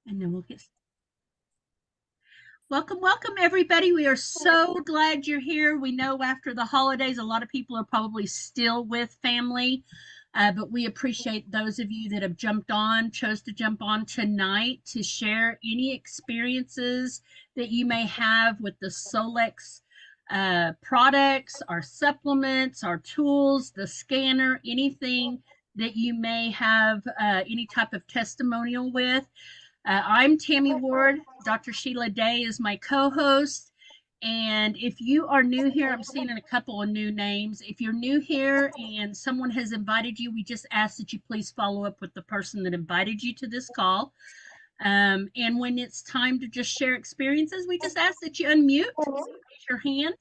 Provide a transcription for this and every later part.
And then we'll get welcome, welcome everybody. We are so glad you're here. We know after the holidays, a lot of people are probably still with family, but we appreciate those of you that have chose to jump on tonight to share any experiences that you may have with the Solex products, our supplements, our tools, the scanner, anything that you may have any type of testimonial with. I'm Tammy Ward. Dr. Sheila Day is my co host. And if you are new here, I'm seeing a couple of new names. If you're new here and someone has invited you, we just ask that you please follow up with the person that invited you to this call. And when it's time to just share experiences, we just ask that you unmute, raise your hand,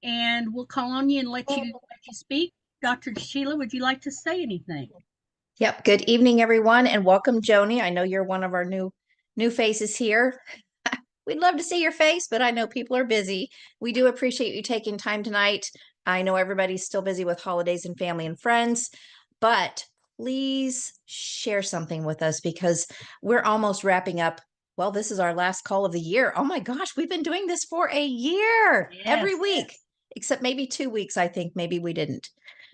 and we'll call on you and let you speak. Dr. Sheila, would you like to say anything? Yep. Good evening, everyone, and welcome, Joni. I know you're one of our new faces here. We'd love to see your face, but I know people are busy. We do appreciate you taking time tonight. I know everybody's still busy with holidays and family and friends, but please share something with us because we're almost wrapping up. Well, this is our last call of the year. Oh my gosh, we've been doing this for a year every Yes. week, except maybe 2 weeks, I think. Maybe we didn't.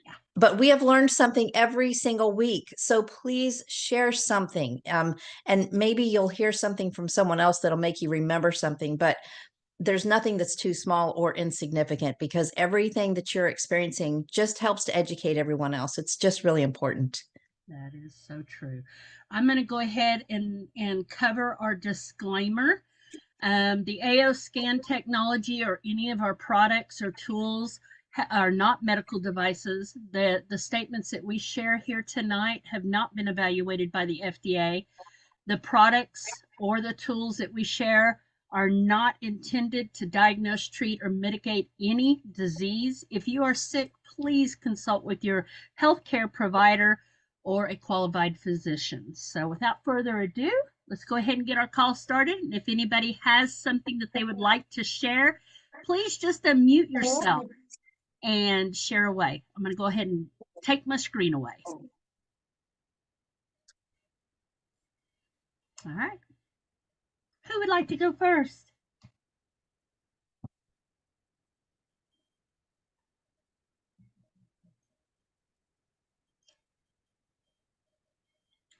Yeah. But we have learned something every single week. So please share something. And maybe you'll hear something from someone else that'll make you remember something. But there's nothing that's too small or insignificant because everything that you're experiencing just helps to educate everyone else. It's just really important. That is so true. I'm going to go ahead and cover our disclaimer. The AO scan technology or any of our products or tools are not medical devices. The statements that we share here tonight have not been evaluated by the FDA. The products or the tools that we share are not intended to diagnose, treat, or mitigate any disease. If you are sick, please consult with your healthcare provider or a qualified physician. So, without further ado, let's go ahead and get our call started. And if anybody has something that they would like to share, please just unmute yourself and share away. I'm going to go ahead and take my screen away. All right. Who would like to go first?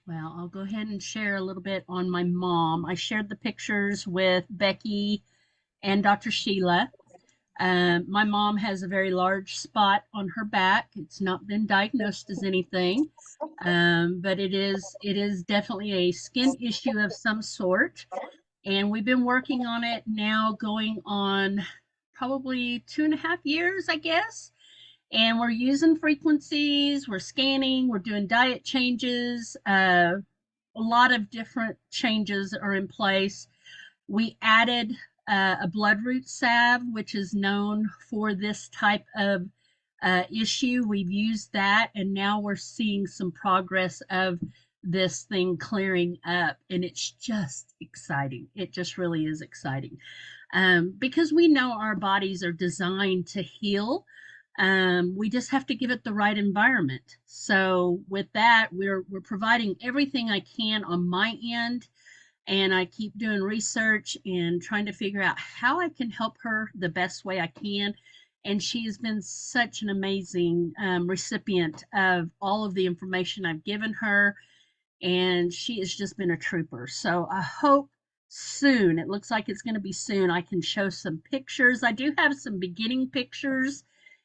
Well, I'll go ahead and share a little bit on my mom. I shared the pictures with Becky and Dr. Sheila. My mom has a very large spot on her back. It's not been diagnosed as anything, but it is definitely a skin issue of some sort. And we've been working on it now, going on probably 2.5 years, I guess. And we're using frequencies, we're scanning, we're doing diet changes. A lot of different changes are in place. We added a bloodroot salve, which is known for this type of issue. We've used that, and now we're seeing some progress of this thing clearing up, and it's just exciting. It just really is exciting because we know our bodies are designed to heal. We just have to give it the right environment. So with that, we're providing everything I can on my end, and I keep doing research and trying to figure out how I can help her the best way I can. And she has been such an amazing recipient of all of the information I've given her, and she has just been a trooper. So I hope soon, it looks like it's going to be soon, I can show some pictures. I do have some beginning pictures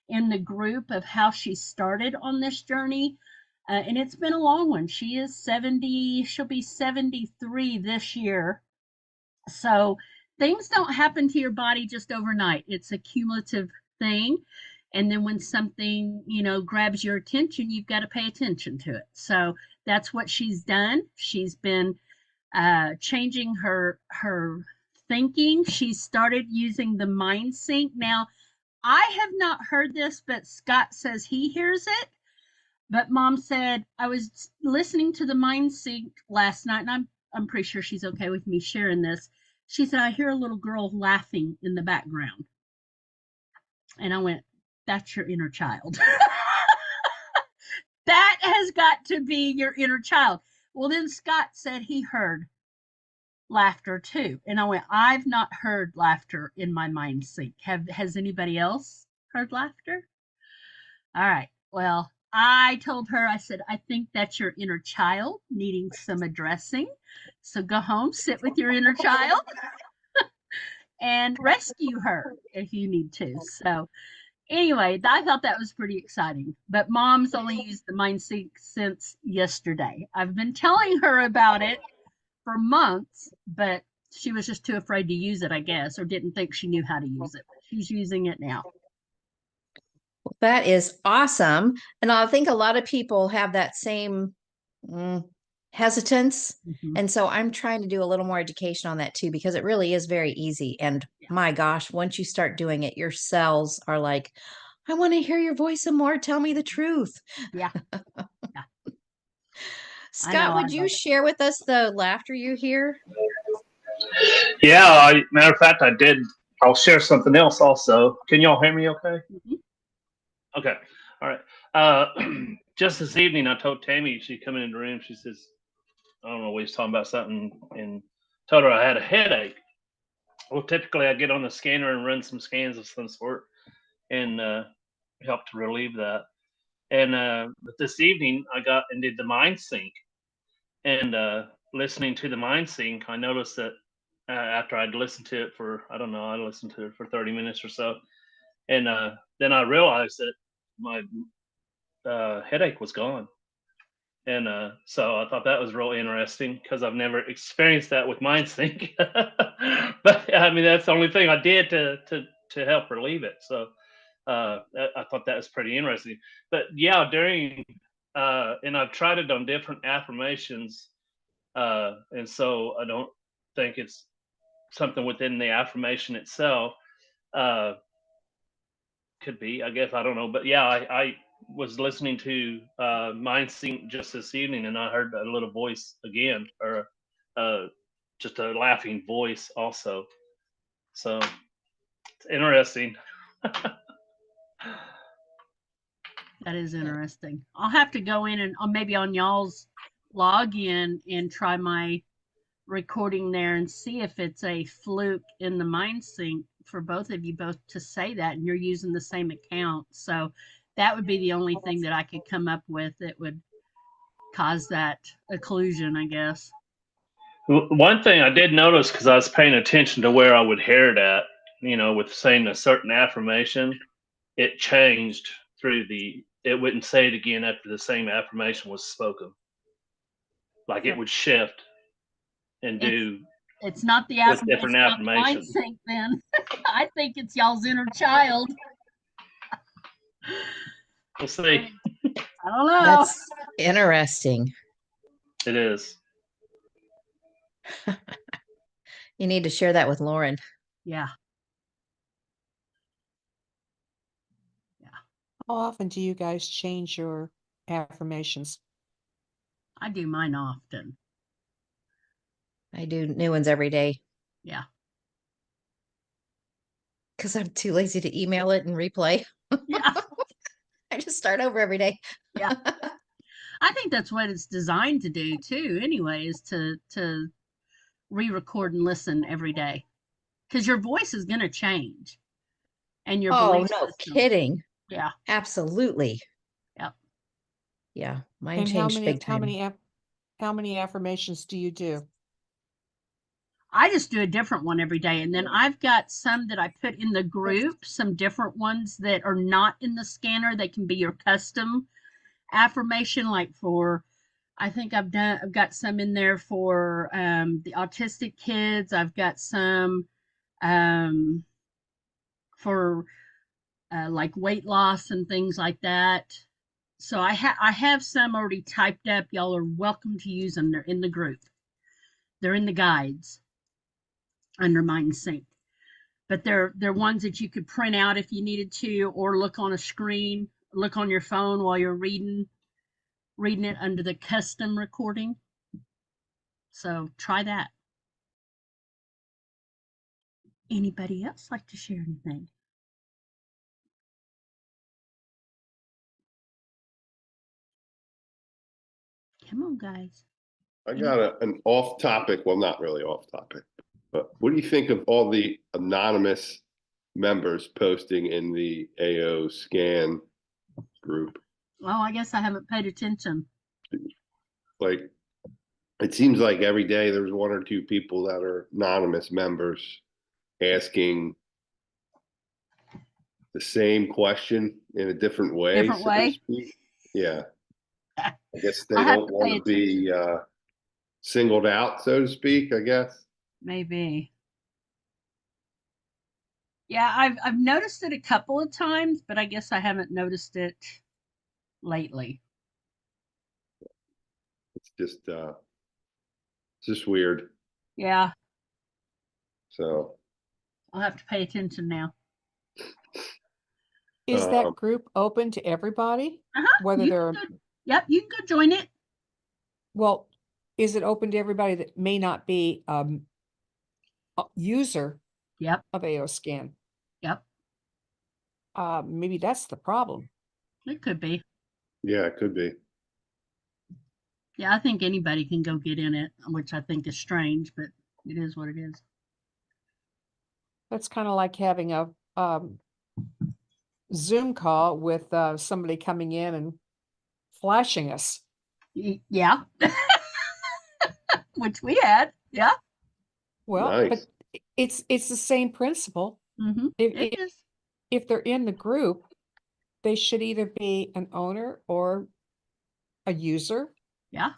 in the group of how she started on this journey. And it's been a long one. She is 70, she'll be 73 this year. So things don't happen to your body just overnight. It's a cumulative thing. And then when something, grabs your attention, you've got to pay attention to it. So that's what she's done. She's been changing her thinking. She started using the mind sync. Now, I have not heard this, but Scott says he hears it. But mom said I was listening to the mind sync last night, and I'm pretty sure she's okay with me sharing this. She said I hear a little girl laughing in the background, and I went, "That's your inner child. That has got to be your inner child." Well, then Scott said he heard laughter too. And I went, I've not heard laughter in my mind sync. Has anybody else heard laughter? All right. Well, I told her, I said, I think that's your inner child needing some addressing. So go home, sit with your inner child, and rescue her if you need to. So anyway, I thought that was pretty exciting. But mom's only used the mind sync since yesterday. I've been telling her about it for months, but she was just too afraid to use it, I guess, or didn't think she knew how to use it. But she's using it now. That is awesome. And I think a lot of people have that same mm, hesitance. Hmm. And so I'm trying to do a little more education on that too, because it really is very easy. And Yeah. my gosh, once you start doing it, your cells are like, I want to hear your voice some more. Tell me the truth. Yeah. Yeah. I know. Scott, I would you love it. share with us the laughter you hear? Yeah, matter of fact, I did. I'll share something else also. Can y'all hear me okay? Hmm. Okay. All right. Uh, just this evening, I told Tammy, she come in the room, she says, I don't know, we was talking about something, and told her I had a headache. Well, typically I get on the scanner and run some scans of some sort and help to relieve that. And but this evening I got and did the mind sync. And listening to the mind sync, I noticed that after I'd listened to it for, I don't know, I listened to it for 30 minutes or so. And then I realized that my headache was gone. And so I thought that was really interesting because I've never experienced that with MindSync. But I mean, that's the only thing I did to help relieve it. So I thought that was pretty interesting. But yeah, during and I've tried it on different affirmations, and so I don't think it's something within the affirmation itself. Uh, could be, I guess, I don't know. But yeah, I was listening to Mind Sync just this evening, and I heard a little voice again, or uh, just a laughing voice also. So it's interesting. That is interesting. I'll have to go in and maybe on y'all's login and try my recording there and see if it's a fluke in the mind sync for both of you both to say that and you're using the same account. So that would be the only thing that I could come up with that would cause that occlusion, I guess. One thing I did notice because I was paying attention to where I would hear it at, with saying a certain affirmation, it changed through the. It wouldn't say it again after the same affirmation was spoken. Like So it would shift and it's do it's not the with different it's not the mind affirmations. sync then. I think it's y'all's inner child. We'll I see. mean, I don't know. That's interesting. It is. You need to share that with Lauren. Yeah, yeah. How often do you guys change your affirmations? I do mine often. I do new ones every day Yeah. because I'm too lazy to email it and replay. Yeah. I just start over every day. Yeah. I think that's what it's designed to do too, anyway, is to re-record and listen every day. Because your voice is gonna change and your Oh, belief no system. kidding. Yeah. Absolutely. Yep. Yeah, mine And changed big time. how many affirmations do you do? I just do a different one every day. And then I've got some that I put in the group, some different ones that are not in the scanner that can be your custom affirmation, like for I think I've got some in there for the autistic kids. I've got some um, for like weight loss and things like that. So I have some already typed up. Y'all are welcome to use them. They're in the group. They're in the guides under Mind Sync. But they're ones that you could print out if you needed to, or look on a screen, look on your phone while you're reading it under the custom recording. So try that. Anybody else like to share anything? Come on, guys. I got an off topic, well, not really off topic, but what do you think of all the anonymous members posting in the AO scan group? Oh, I guess I haven't paid attention. Like, it seems like every day there's one or two people that are anonymous members asking the same question in a different way, Different so to way? speak. Yeah, I guess they I'll have don't to want pay to be singled out, so to speak, I guess. Maybe. Yeah, I've noticed it a couple of times, but I guess I haven't noticed it lately. It's just weird. Yeah, So I'll have to pay attention now. Is Um, that group open to everybody? Whether You they're, can go, yep, you can go join it. well, is it open to everybody that may not be a user Yep, of AO scan? yep, Maybe that's the problem. it could be. yeah, it could be. Yeah, I think anybody can go get in it, which I think is strange, but it is what it is. That's kind of like having a Zoom call with somebody coming in and flashing us. Yeah, which we had. Yeah, Well, Nice. but it's the same principle. it If is. if they're in the group, they should either be an owner or a user. Yeah,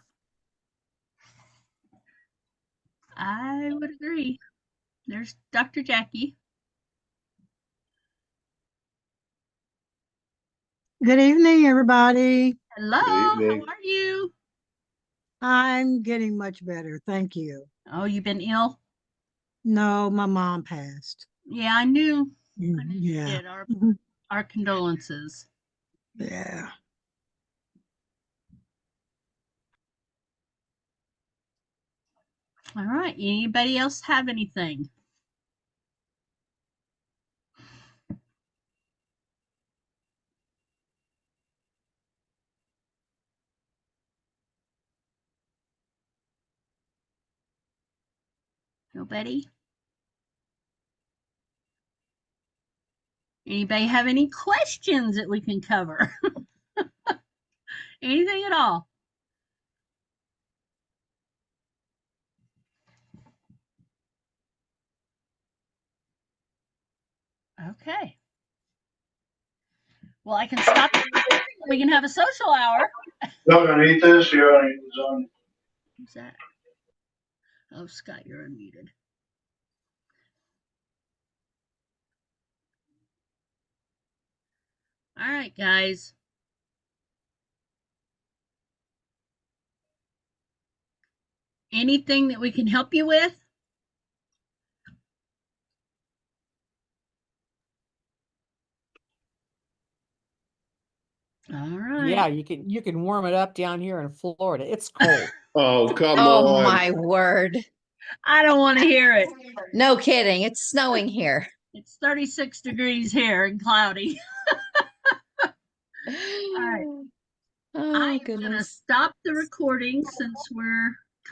I would agree. There's Dr. Jackie. Good evening, everybody. Hello, Good how evening. are you? I'm getting much better. Thank you. Oh, you've been ill? No, my mom passed. Yeah, I knew. I knew you Yeah. did. Our condolences. Yeah. All right. Anybody else have anything? Nobody? Anybody have any questions that we can cover? Anything at all? Okay. Well, I can stop. We can have a social hour. Not gonna eat this, you're on, it's on. Who's that? Oh, Scott, you're unmuted. All right, guys. Anything that we can help you with? All right. Yeah, you can warm it up down here in Florida. It's cold. Oh, come Oh on. my word. I don't want to hear it. No kidding. It's snowing here. It's 36 degrees here and cloudy. All right. Oh I'm going to goodness. stop the recording since we're